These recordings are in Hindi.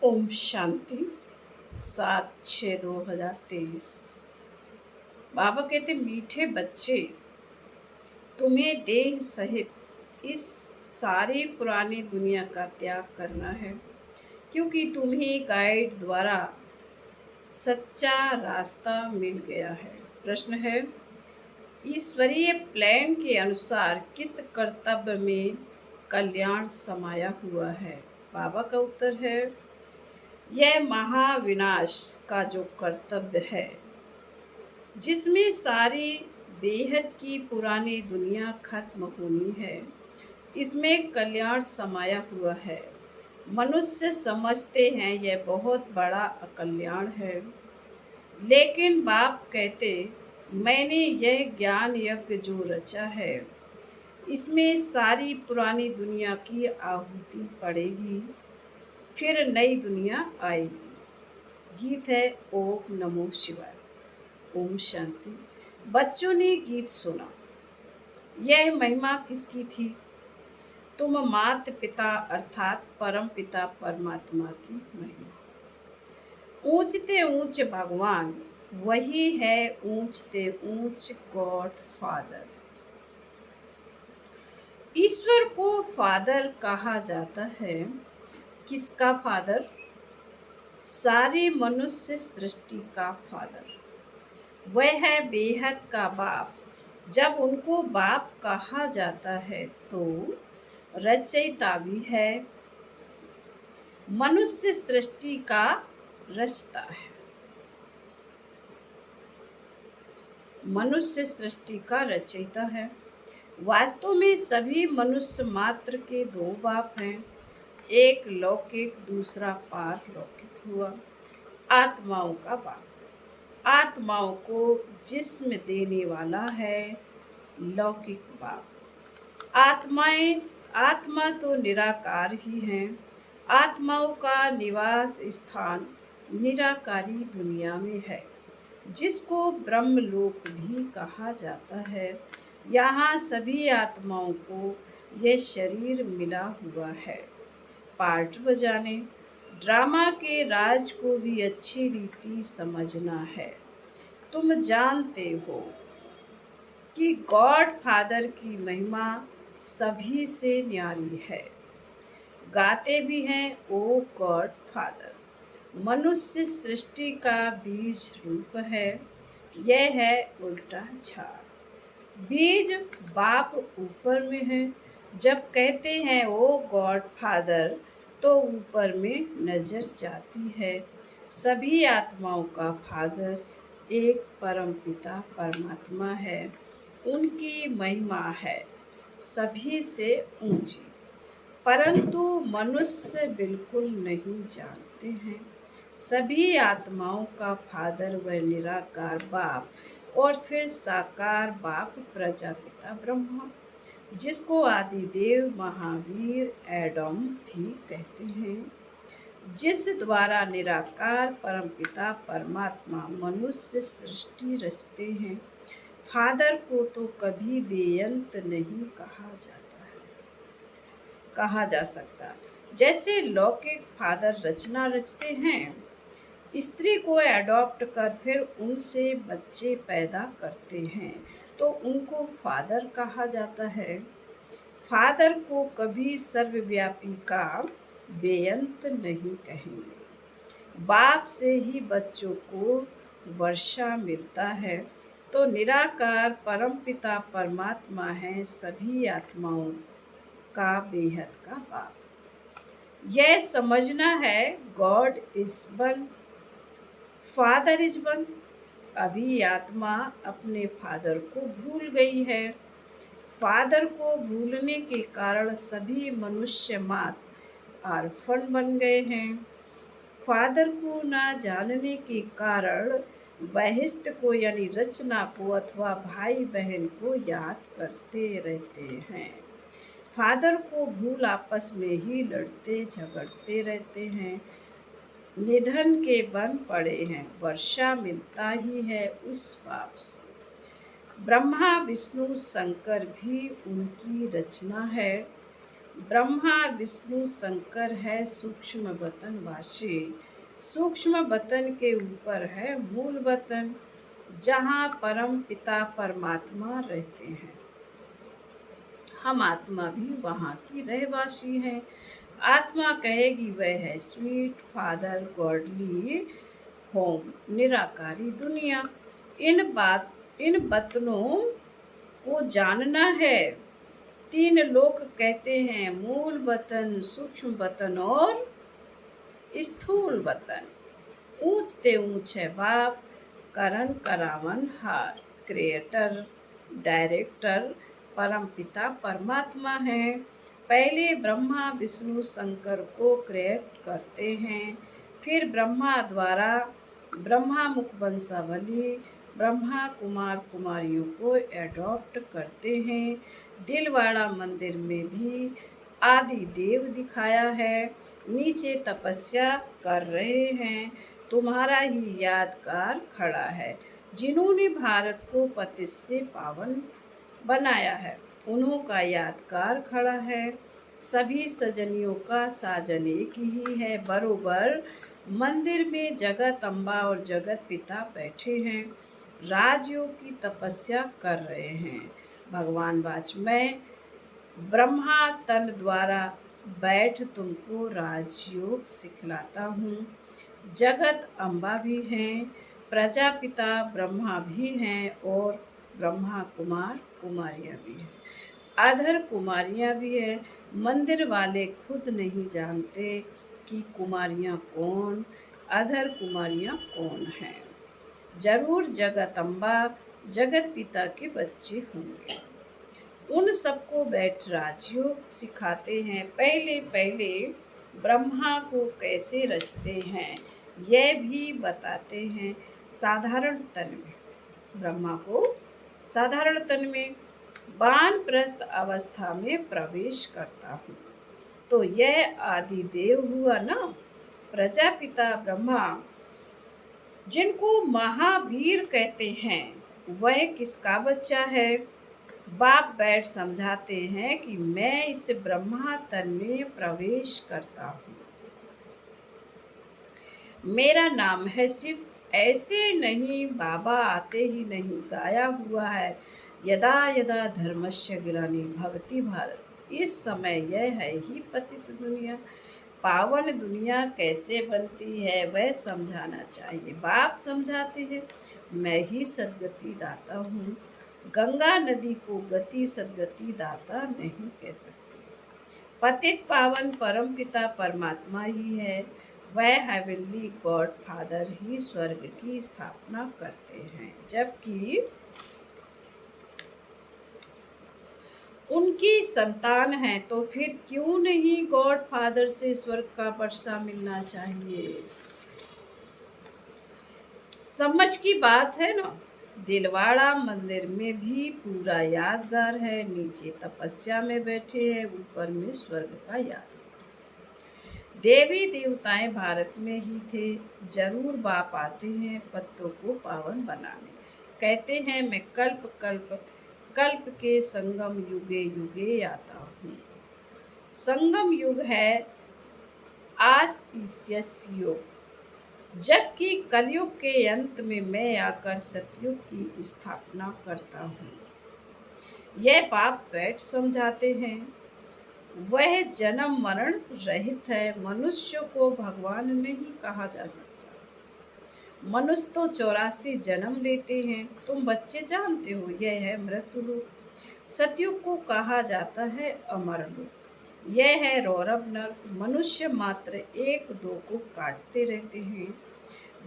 ओम शांति। 7/6/2023। बाबा कहते, मीठे बच्चे, तुम्हें देह सहित इस सारी पुरानी दुनिया का त्याग करना है, क्योंकि तुम्हें गाइड द्वारा सच्चा रास्ता मिल गया है। प्रश्न है, ईश्वरीय प्लान के अनुसार किस कर्तव्य में कल्याण समाया हुआ है? बाबा का उत्तर है, यह महाविनाश का जो कर्तव्य है, जिसमें सारी बेहद की पुरानी दुनिया खत्म होनी है, इसमें कल्याण समाया हुआ है। मनुष्य समझते हैं यह बहुत बड़ा अकल्याण है, लेकिन बाप कहते, मैंने यह ज्ञान यज्ञ जो रचा है, इसमें सारी पुरानी दुनिया की आहुति पड़ेगी, फिर नई दुनिया आएगी। गीत है ओम नमो शिवाय। ओम शांति। बच्चों ने गीत सुना। यह महिमा किसकी थी? तुम माता पिता अर्थात परम पिता परमात्मा की महिमा। ऊंचते ऊंच भगवान वही है, ऊंचते ऊंच गॉड फादर। ईश्वर को फादर कहा जाता है। किसका फादर? सारी मनुष्य सृष्टि का फादर। वह है बेहद का बाप। जब उनको बाप कहा जाता है तो रचयिता भी है, मनुष्य सृष्टि का रचता है, मनुष्य सृष्टि का रचयिता है। वास्तव में सभी मनुष्य मात्र के दो बाप हैं, एक लौकिक, दूसरा पारलौकिक हुआ। आत्माओं का बाप, आत्माओं को जिस्म देने वाला है लौकिक बाप। आत्मा तो निराकार ही हैं। आत्माओं का निवास स्थान निराकारी दुनिया में है, जिसको ब्रह्मलोक भी कहा जाता है। यहाँ सभी आत्माओं को यह शरीर मिला हुआ है पार्ट बजाने। ड्रामा के राज को भी अच्छी रीति समझना है। तुम जानते हो कि गॉड फादर की महिमा सभी से न्यारी है। गाते भी हैं ओ गॉड फादर। मनुष्य सृष्टि का बीज रूप है, यह है उल्टा झाड़। बीज बाप ऊपर में है। जब कहते हैं ओ गॉड फादर, तो ऊपर में नजर जाती है। सभी आत्माओं का फादर एक परम पिता परमात्मा है। उनकी महिमा है सभी से ऊंची, परंतु मनुष्य बिल्कुल नहीं जानते हैं। सभी आत्माओं का फादर व निराकार बाप, और फिर साकार बाप प्रजापिता ब्रह्मा, जिसको आदिदेव महावीर एडम भी कहते हैं, जिस द्वारा निराकार परमपिता परमात्मा मनुष्य सृष्टि रचते हैं। फादर को तो कभी बेअंत नहीं कहा जा सकता। जैसे लौकिक फादर रचना रचते हैं, स्त्री को एडॉप्ट कर फिर उनसे बच्चे पैदा करते हैं, तो उनको फादर कहा जाता है। फादर को कभी सर्वव्यापी का बेअंत नहीं कहेंगे। बाप से ही बच्चों को वर्षा मिलता है, तो निराकार परमपिता परमात्मा है सभी आत्माओं का बेहद का बाप। यह समझना है God is one, father is one. अभी आत्मा अपने फादर को भूल गई है। फादर को भूलने के कारण सभी मनुष्य मात आर्फन बन गए हैं। फादर को ना जानने के कारण बहिष्ठ को यानी रचना को अथवा भाई बहन को याद करते रहते हैं। फादर को भूल आपस में ही लड़ते झगड़ते रहते हैं। निधन के बन पड़े हैं, वर्षा मिलता ही है उस पाप से। ब्रह्मा विष्णु शंकर भी उनकी रचना है। ब्रह्मा विष्णु शंकर है सूक्ष्म वतन वासी। सूक्ष्म वतन के ऊपर है मूल वतन, जहाँ परम पिता परमात्मा रहते हैं। हम आत्मा भी वहाँ की रहवासी हैं। आत्मा कहेगी वह है स्वीट फादर गॉडली होम, निराकारी दुनिया। इन वतनों को जानना है। तीन लोक कहते हैं, मूल वतन, सूक्ष्म वतन और स्थूल वतन। ऊंचते ऊंच है बाप, करण करावन हार। क्रिएटर डायरेक्टर परम पिता परमात्मा है। पहले ब्रह्मा विष्णु शंकर को क्रिएट करते हैं, फिर ब्रह्मा द्वारा ब्रह्मा मुख वंशावली ब्रह्मा कुमार कुमारियों को एडॉप्ट करते हैं। दिलवाड़ा मंदिर में भी आदि देव दिखाया है। नीचे तपस्या कर रहे हैं, तुम्हारा ही यादगार खड़ा है। जिन्होंने भारत को पतित से पावन बनाया है, उन्हों का यादगार खड़ा है। सभी सजनियों का साजन एक ही है। बरोबर मंदिर में जगत अम्बा और जगत पिता बैठे हैं, राजयोग की तपस्या कर रहे हैं। भगवान वाच मैं ब्रह्मा तन द्वारा बैठ तुमको राजयोग सिखलाता हूँ। जगत अम्बा भी हैं, प्रजापिता ब्रह्मा भी हैं और ब्रह्मा कुमार कुमारियाँ भी हैं, अधर कुमारियाँ भी हैं। मंदिर वाले खुद नहीं जानते कि कुमारियाँ कौन, अधर कुमारियाँ कौन हैं। जरूर जगत अम्बा जगत पिता के बच्चे होंगे। उन सबको बैठ राजयोग सिखाते हैं। पहले पहले ब्रह्मा को कैसे रचते हैं यह भी बताते हैं। साधारण तन में ब्रह्मा को साधारण तन में वानप्रस्थ अवस्था में प्रवेश करता हूँ, तो यह आदि देव हुआ ना। प्रजापिता ब्रह्मा जिनको महावीर कहते हैं, वह किसका बच्चा है? बाप बैठ समझाते हैं कि मैं इस ब्रह्मा तन में प्रवेश करता हूँ। मेरा नाम है शिव, ऐसे नहीं बाबा आते ही नहीं, गाया हुआ है यदा यदा धर्मस्य ग्लानि भवति भारत। इस समय यह है ही पतित दुनिया। पावन दुनिया कैसे बनती है वह समझाना चाहिए। बाप समझाते हैं, मैं ही सदगति दाता हूँ। गंगा नदी को गति सदगति दाता नहीं कह सकते। पतित पावन परम पिता परमात्मा ही है। वह हेवनली गॉड फादर ही स्वर्ग की स्थापना करते हैं, जबकि उनकी संतान है, तो फिर क्यों नहीं गॉड फादर से स्वर्ग का वर्षा मिलना चाहिए। समझ की बात है ना। दिलवाड़ा मंदिर में भी पूरा यादगार है। नीचे तपस्या में बैठे हैं, ऊपर में स्वर्ग का याद। देवी देवताएं भारत में ही थे। जरूर बाप आते हैं पत्तों को पावन बनाने। कहते हैं मैं कल्प कल्प कल्प के संगम युगे युगे आता हूँ। संगम युग है आस्पिशियस योग, जबकि कलयुग के अंत में मैं आकर सतयुग की स्थापना करता हूँ। यह बाप बैठ समझाते हैं। वह जन्म मरण रहित है। मनुष्य को भगवान नहीं कहा जा सकता। मनुष्य तो 84 जन्म लेते हैं। तुम बच्चे जानते हो, यह है मृत्यु लोक। सतयुग को कहा जाता है अमर लोक। यह है रौरव नर्क। मनुष्य मात्र एक दो को काटते रहते हैं।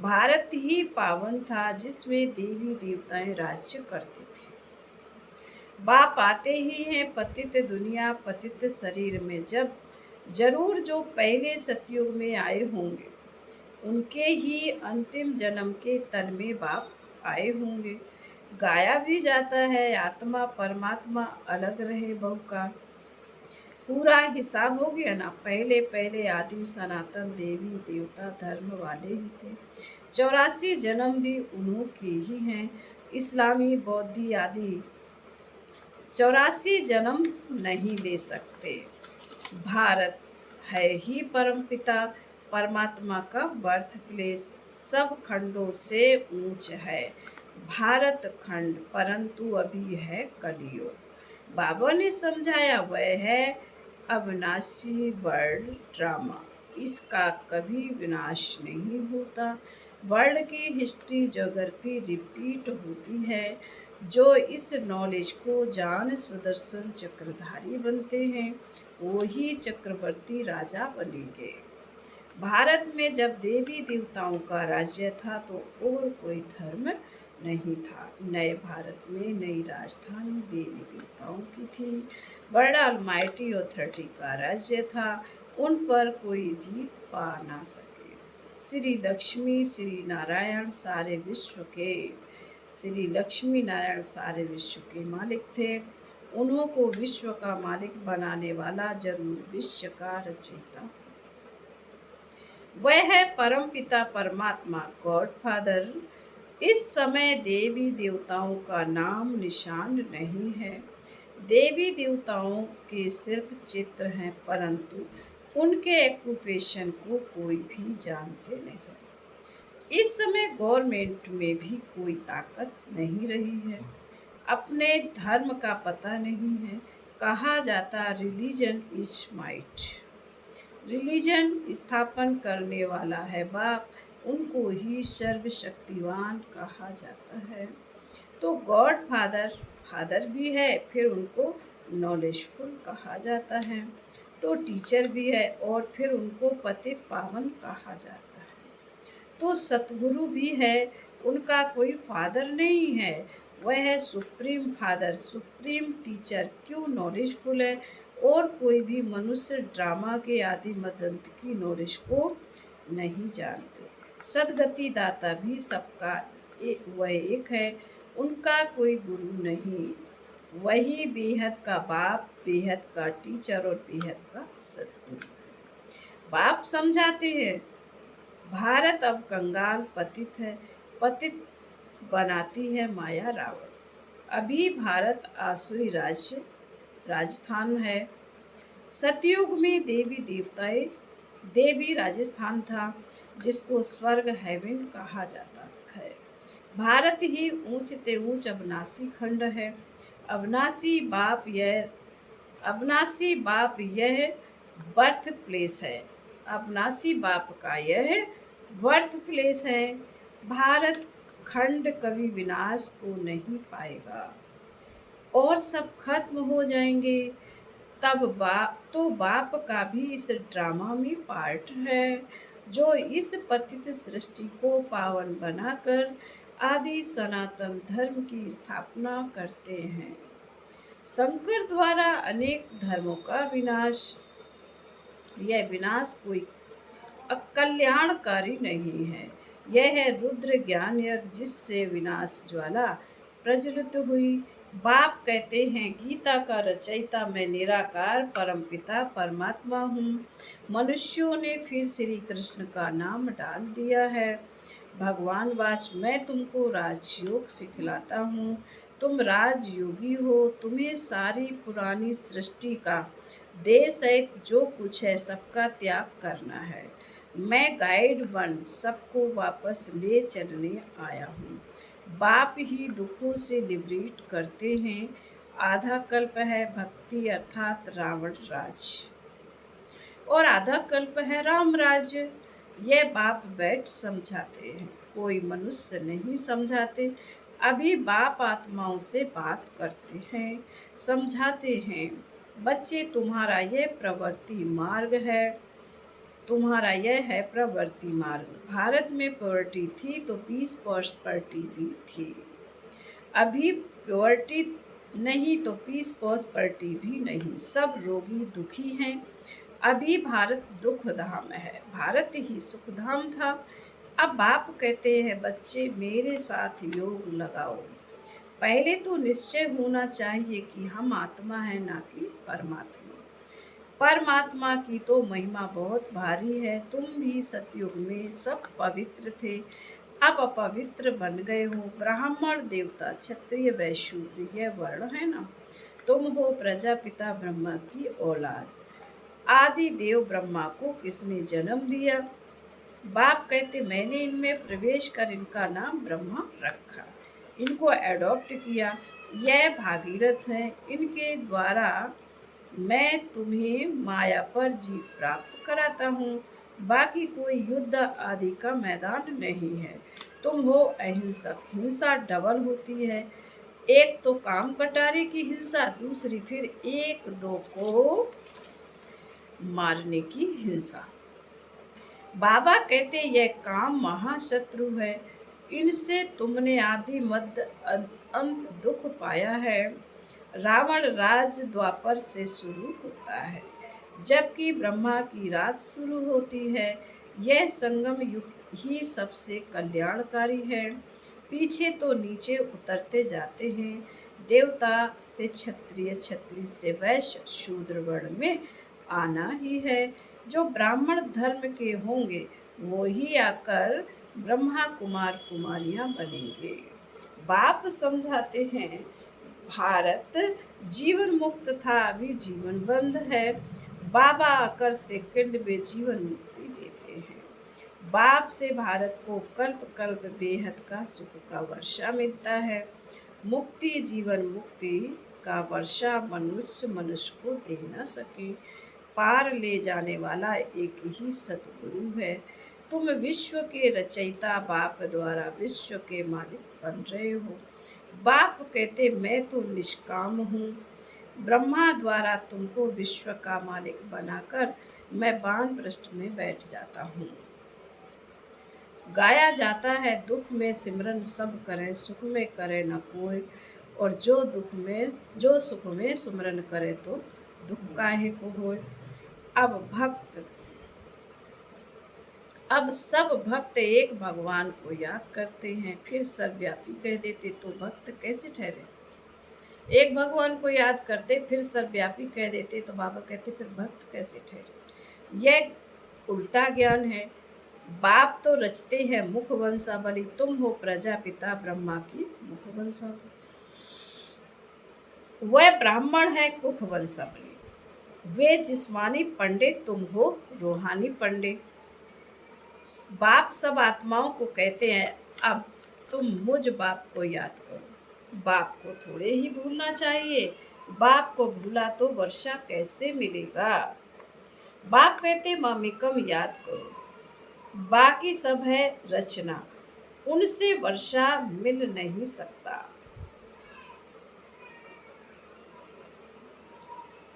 भारत ही पावन था जिसमें देवी देवताएं राज्य करते थे। बाप आते ही हैं पतित दुनिया पतित शरीर में। जब जरूर जो पहले सतयुग में आए होंगे, उनके ही अंतिम जन्म के तन में बाप आए होंगे। गाया भी जाता है आत्मा परमात्मा अलग रहे बहुकाल। पूरा हिसाब हो गया ना। पहले पहले आदि सनातन देवी देवता धर्म वाले ही थे। 84 जन्म भी उन्हों के ही हैं। इस्लामी बौद्धी आदि 84 जन्म नहीं ले सकते। भारत है ही परमपिता परमात्मा का बर्थ प्लेस, सब खंडों से ऊंच है भारत खंड, परंतु अभी है कलयुग। बाबा ने समझाया वह है अविनाशी वर्ल्ड ड्रामा, इसका कभी विनाश नहीं होता। वर्ल्ड की हिस्ट्री ज्योग्राफी रिपीट होती है। जो इस नॉलेज को जान सुदर्शन चक्रधारी बनते हैं वो ही चक्रवर्ती राजा बनेंगे। भारत में जब देवी देवताओं का राज्य था तो और कोई धर्म नहीं था। नए भारत में नई राजधानी देवी देवताओं की थी। बड़ा अलमाइटी अथॉरिटी का राज्य था, उन पर कोई जीत पा ना सके। श्री लक्ष्मी श्री नारायण सारे विश्व के श्री लक्ष्मी नारायण सारे विश्व के मालिक थे। उन्हों को विश्व का मालिक बनाने वाला जरूर विश्व का रचयिता। वह है परम पिता परमात्मा गॉड फादर। इस समय देवी देवताओं का नाम निशान नहीं है। देवी देवताओं के सिर्फ चित्र हैं, परंतु उनके एक्यूपेशन को कोई भी जानते नहीं। इस समय गवर्नमेंट में भी कोई ताकत नहीं रही है। अपने धर्म का पता नहीं है। कहा जाता रिलीजन इज माइट, रिलीजन स्थापन करने वाला है बाप, उनको ही सर्वशक्तिवान कहा जाता है। तो गॉड फादर फादर भी है, फिर उनको नॉलेजफुल कहा जाता है। तो टीचर भी है और फिर उनको पतित पावन कहा जाता है। तो सतगुरु भी है, उनका कोई फादर नहीं है। वह है सुप्रीम फादर, सुप्रीम टीचर। क्यों नॉलेजफुल है और कोई भी मनुष्य ड्रामा के आदि मदंत की नॉलेज को नहीं जानते। सदगति दाता भी सबका वह एक है, उनका कोई गुरु नहीं। वही बेहद का बाप, बेहद का टीचर और बेहद का सदगुरु। बाप समझाते हैं भारत अब कंगाल पतित है, पतित बनाती है माया रावण। अभी भारत आसुरी राज्य राजस्थान है। सतयुग में देवी देवताएं देवी राजस्थान था, जिसको स्वर्ग हेवन कहा जाता है। भारत ही ऊंच ते ऊंच अविनाशी खंड है। अविनाशी बाप यह अविनाशी बाप यह बर्थ प्लेस है। अविनाशी बाप का यह बर्थ प्लेस है। भारत खंड कभी विनाश को नहीं पाएगा और सब खत्म हो जाएंगे। तब बाप का भी इस ड्रामा में पार्ट है, जो इस पतित सृष्टि को पावन बनाकर आदि सनातन धर्म की स्थापना करते हैं। शंकर द्वारा अनेक धर्मों का विनाश, यह विनाश कोई अकल्याणकारी नहीं है। यह है रुद्र ज्ञान यज्ञ, जिससे विनाश ज्वाला प्रज्वलित हुई। बाप कहते हैं गीता का रचयिता मैं निराकार परमपिता परमात्मा हूँ। मनुष्यों ने फिर श्री कृष्ण का नाम डाल दिया है। भगवान वाच मैं तुमको राजयोग सिखलाता हूँ, तुम राजयोगी हो। तुम्हें सारी पुरानी सृष्टि का देश है, जो कुछ है सबका त्याग करना है। मैं गाइड वन सबको वापस ले चलने आया हूँ। बाप ही दुखों से लिबरेट करते हैं। आधा कल्प है भक्ति अर्थात रावण राज्य, और आधा कल्प है राम राज्य। यह बाप बैठ समझाते हैं, कोई मनुष्य नहीं समझाते। अभी बाप आत्माओं से बात करते हैं, समझाते हैं बच्चे तुम्हारा यह प्रवृत्ति मार्ग है, तुम्हारा यह है प्रवृत्ति मार्ग। भारत में प्योरिटी थी तो पीस प्रॉस्पेरिटी भी थी। अभी प्योरिटी नहीं तो पीस प्रॉस्पेरिटी भी नहीं, सब रोगी दुखी हैं। अभी भारत दुख धाम है, भारत ही सुख धाम था। अब बाप कहते हैं बच्चे मेरे साथ योग लगाओ। पहले तो निश्चय होना चाहिए कि हम आत्मा है ना कि परमात्मा। परमात्मा की तो महिमा बहुत भारी है। तुम भी सतयुग में सब पवित्र थे, अब अपवित्र बन गए हो। ब्राह्मण देवता क्षत्रिय वैश्य यह वर्ण है ना, तुम हो प्रजापिता ब्रह्मा की औलाद। आदि देव ब्रह्मा को किसने जन्म दिया? बाप कहते मैंने इनमें प्रवेश कर इनका नाम ब्रह्मा रखा, इनको एडॉप्ट किया। यह भागीरथ हैं, इनके द्वारा मैं तुम्हें माया पर जीत प्राप्त कराता हूँ। बाकी कोई युद्ध आदि का मैदान नहीं है। तुम हो अहिंसक, हिंसा डबल होती है। एक तो काम कटारे की हिंसा, दूसरी फिर एक दो को मारने की हिंसा। बाबा कहते यह काम महाशत्रु है, इनसे तुमने आदि मध्य अंत दुख पाया है। रावण राज द्वापर से शुरू होता है, जबकि ब्रह्मा की राज शुरू होती है। यह संगम युग ही सबसे कल्याणकारी है। पीछे तो नीचे उतरते जाते हैं। देवता से क्षत्रिय, क्षत्रिय से वैश्य, शूद्र वर्ण में आना ही है। जो ब्राह्मण धर्म के होंगे वो ही आकर ब्रह्मा कुमार कुमारियां बनेंगे। बाप समझाते हैं भारत जीवन मुक्त था, अभी जीवन बंद है। बाबा आकर सेकंड में जीवन मुक्ति देते हैं। बाप से भारत को कल्प कल्प बेहद का सुख का वर्षा मिलता है। मुक्ति जीवन मुक्ति का वर्षा मनुष्य मनुष्य को दे न सके। पार ले जाने वाला एक ही सतगुरु है। तुम विश्व के रचयिता बाप द्वारा विश्व के मालिक बन रहे हो। बाप कहते मैं तो निष्काम हूँ। ब्रह्मा द्वारा तुमको विश्व का मालिक बनाकर मैं वानप्रस्थ में बैठ जाता हूँ। गाया जाता है दुख में सिमरन सब करें, सुख में करे न कोई। और जो सुख में सिमरन करे तो दुख काहे को होए। अब सब भक्त एक भगवान को याद करते हैं, फिर सर्वव्यापी कह देते तो भक्त कैसे ठहरे। एक भगवान को याद करते फिर सर्वव्यापी कह देते तो बाबा कहते फिर भक्त कैसे ठहरे। यह उल्टा ज्ञान है। बाप तो रचते हैं मुख वंशावली, तुम हो प्रजापिता ब्रह्मा की मुख वंशावली। वह ब्राह्मण है कुख वंशावली। वे जिस्मानी पंडित, तुम हो रूहानी पंडित। बाप सब आत्माओं को कहते हैं अब तुम मुझ बाप को याद करो। बाप को थोड़े ही भूलना चाहिए। बाप को भूला तो वर्षा कैसे मिलेगा। बाप कहते मामिकम याद करो, बाकी सब है रचना, उनसे वर्षा मिल नहीं सकता।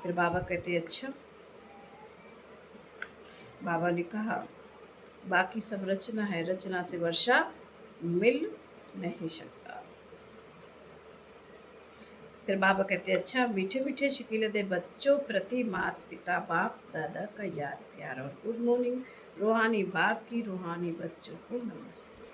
फिर बाबा कहते अच्छा। बाबा ने कहा बाकी सब रचना है, रचना से वर्षा मिल नहीं सकता। फिर बाबा कहते अच्छा, मीठे मीठे शकील दे बच्चों प्रति माता पिता बाप दादा का याद प्यार और गुड मॉर्निंग। रूहानी बाप की रूहानी बच्चों को नमस्ते।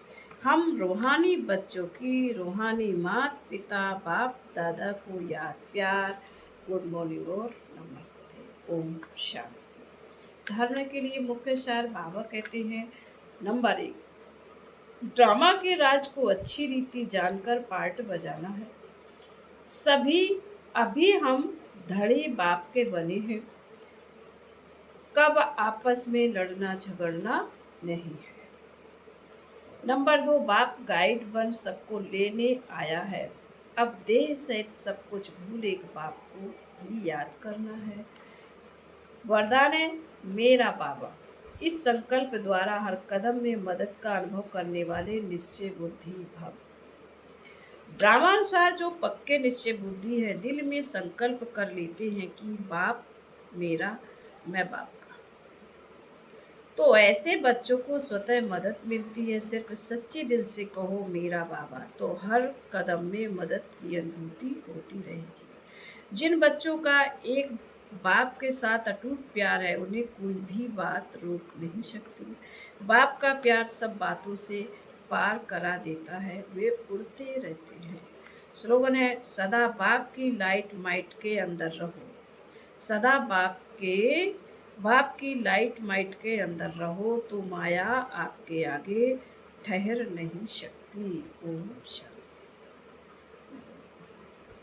हम रूहानी बच्चों की रूहानी माता पिता बाप दादा को याद प्यार गुड मॉर्निंग और नमस्ते। ओम शांति। धारणा के लिए मुख्य सार बाबा कहते हैं नंबर 1, ड्रामा के राज को अच्छी रीति जानकर पार्ट बजाना है। अभी हम धड़े बाप के बने हैं, कब आपस में लड़ना झगड़ना नहीं है। नंबर 2, बाप गाइड बन सबको लेने आया है। अब देह सहित सब कुछ भूल एक बाप को ही याद करना है। वरदान है मेरा बाबा। इस संकल्प द्वारा हर कदम में मदद का अनुभव करने वाले निश्चय बुद्धि भव। ड्रामानुसार जो पक्के निश्चय बुद्धि है, दिल में संकल्प कर लेते हैं कि बाप मेरा, मैं बाप का, तो ऐसे बच्चों को स्वतः मदद मिलती है। सिर्फ सच्चे दिल से कहो मेरा बाबा, तो हर कदम में मदद की अनुभूति होती रहेगी। जिन बच्चों का एक बाप के साथ अटूट प्यार है, उन्हें कोई भी बात रोक नहीं सकती। बाप का प्यार सब बातों से पार करा देता है, वे उड़ते रहते हैं। स्लोगन है सदा बाप की लाइट माइट के अंदर रहो। सदा बाप की लाइट माइट के अंदर रहो, तो माया आपके आगे ठहर नहीं सकती। ओम शांति।